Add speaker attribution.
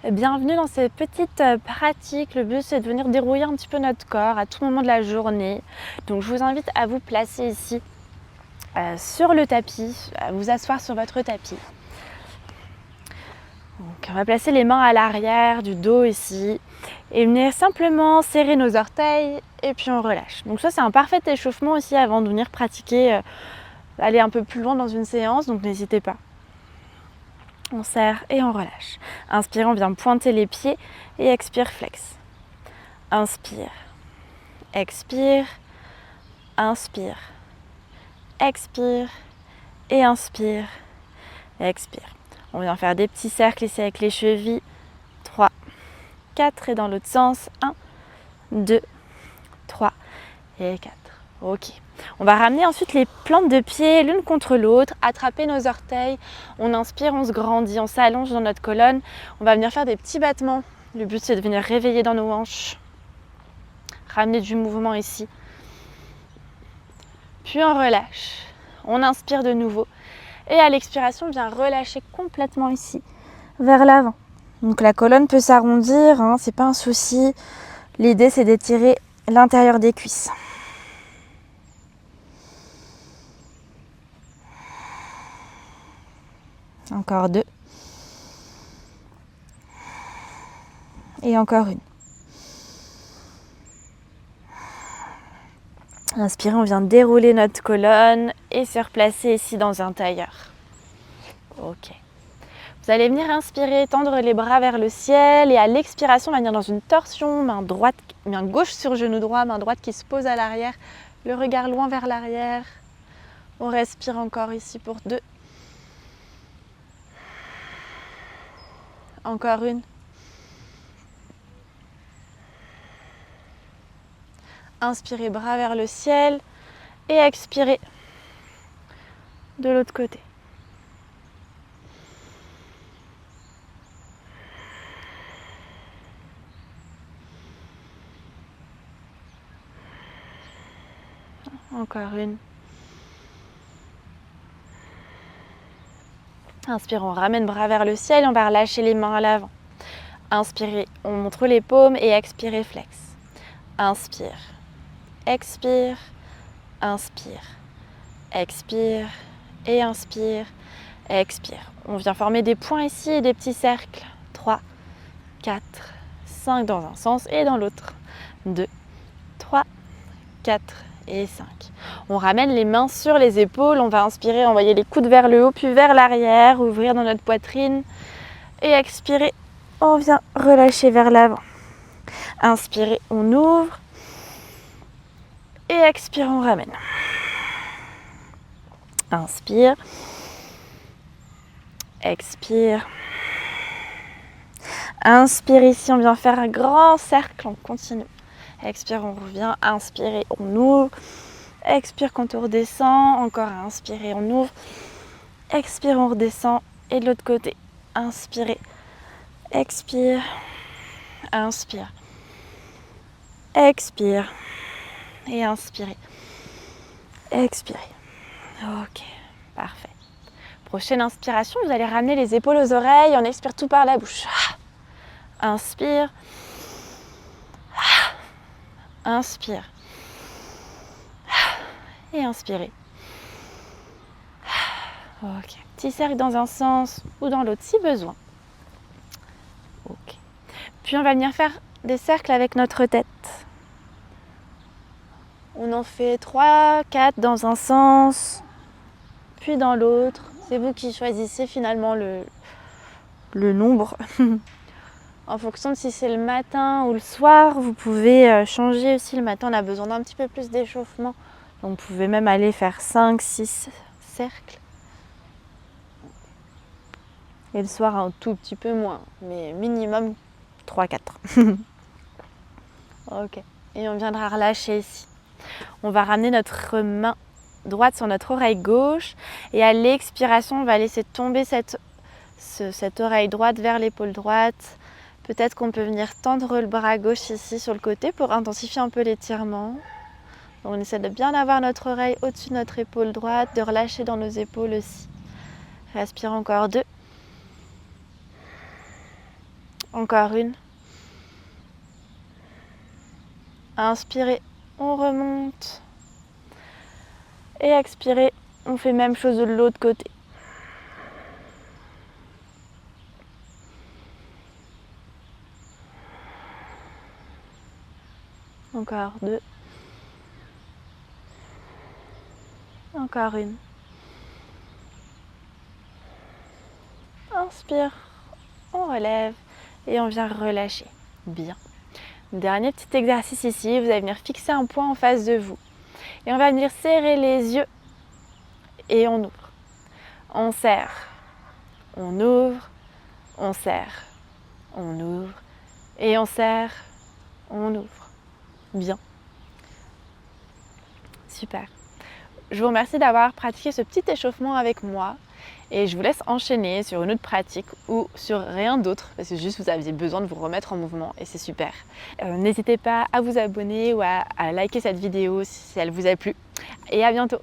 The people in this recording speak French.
Speaker 1: Bienvenue dans ces petites pratiques. Le but c'est de venir dérouiller un petit peu notre corps à tout moment de la journée. Donc je vous invite à vous placer ici sur le tapis, à vous asseoir sur votre tapis. Donc on va placer les mains à l'arrière du dos ici et venir simplement serrer nos orteils et puis on relâche. Donc ça c'est un parfait échauffement aussi avant de venir pratiquer, aller un peu plus loin dans une séance, donc n'hésitez pas. On serre et on relâche. Inspire, on vient pointer les pieds et expire, flex. Inspire, expire, inspire, expire et inspire, expire. On vient faire des petits cercles ici avec les chevilles. 3, 4 et dans l'autre sens. 1, 2, 3 et 4. Ok. On va ramener ensuite les plantes de pied l'une contre l'autre, attraper nos orteils. On inspire, on se grandit, on s'allonge dans notre colonne. On va venir faire des petits battements. Le but c'est de venir réveiller dans nos hanches. Ramener du mouvement ici. Puis on relâche. On inspire de nouveau. Et à l'expiration, on vient relâcher complètement ici, vers l'avant. Donc la colonne peut s'arrondir, hein, c'est pas un souci. L'idée c'est d'étirer l'intérieur des cuisses. Encore 2. Et encore une. Inspirez, on vient dérouler notre colonne et se replacer ici dans un tailleur. Ok. Vous allez venir inspirer, tendre les bras vers le ciel et à l'expiration, on va venir dans une torsion, main gauche sur genou droit, main droite qui se pose à l'arrière, le regard loin vers l'arrière. On respire encore ici pour 2. Encore une. Inspirez, bras vers le ciel et expirez de l'autre côté. Encore une. Inspire, on ramène bras vers le ciel, on va relâcher les mains à l'avant. Inspirez, on montre les paumes et expirez, flex. Inspire, expire, inspire, expire et inspire, expire. On vient former des points ici et des petits cercles. 3, 4, 5 dans un sens et dans l'autre. 2, 3, 4 et 5. On ramène les mains sur les épaules, on va inspirer, envoyer les coudes vers le haut puis vers l'arrière, ouvrir dans notre poitrine et expirer, on vient relâcher vers l'avant. Inspirez, on ouvre et expire, on ramène. Inspire, expire. Inspire ici, on vient faire un grand cercle, on continue. Expire, on revient, inspirez, on ouvre. Expire quand on redescend, encore inspirez, on ouvre. Expire, on redescend et de l'autre côté. Inspirez, expire, inspire, expire et inspirez, expirez. Ok, parfait. Prochaine inspiration, vous allez ramener les épaules aux oreilles, on expire tout par la bouche. Inspire, inspire et inspirez. Ok, petit cercle dans un sens ou dans l'autre si besoin. Ok. Puis on va venir faire des cercles avec notre tête. On en fait 3, 4 dans un sens, puis dans l'autre. C'est vous qui choisissez finalement le nombre. En fonction de si c'est le matin ou le soir, vous pouvez changer aussi. Le matin, on a besoin d'un petit peu plus d'échauffement. Donc vous pouvez même aller faire 5, 6 cercles. Et le soir, un tout petit peu moins, mais minimum 3, 4. Ok. Et on viendra relâcher ici. On va ramener notre main droite sur notre oreille gauche. Et à l'expiration, on va laisser tomber cette oreille droite vers l'épaule droite. Peut-être qu'on peut venir tendre le bras gauche ici sur le côté pour intensifier un peu l'étirement. Donc on essaie de bien avoir notre oreille au-dessus de notre épaule droite, de relâcher dans nos épaules aussi. Respire encore 2. Encore une. Inspirez, on remonte. Et expirez, on fait même chose de l'autre côté. Encore deux. Encore une. Inspire, on relève et on vient relâcher. Bien. Dernier petit exercice ici, vous allez venir fixer un point en face de vous. Et on va venir serrer les yeux et on ouvre. On serre, on ouvre, on serre, on ouvre et on serre, on ouvre. Bien. Super. Je vous remercie d'avoir pratiqué ce petit échauffement avec moi et je vous laisse enchaîner sur une autre pratique ou sur rien d'autre parce que juste vous aviez besoin de vous remettre en mouvement et c'est super. N'hésitez pas à vous abonner ou à liker cette vidéo si elle vous a plu et à bientôt.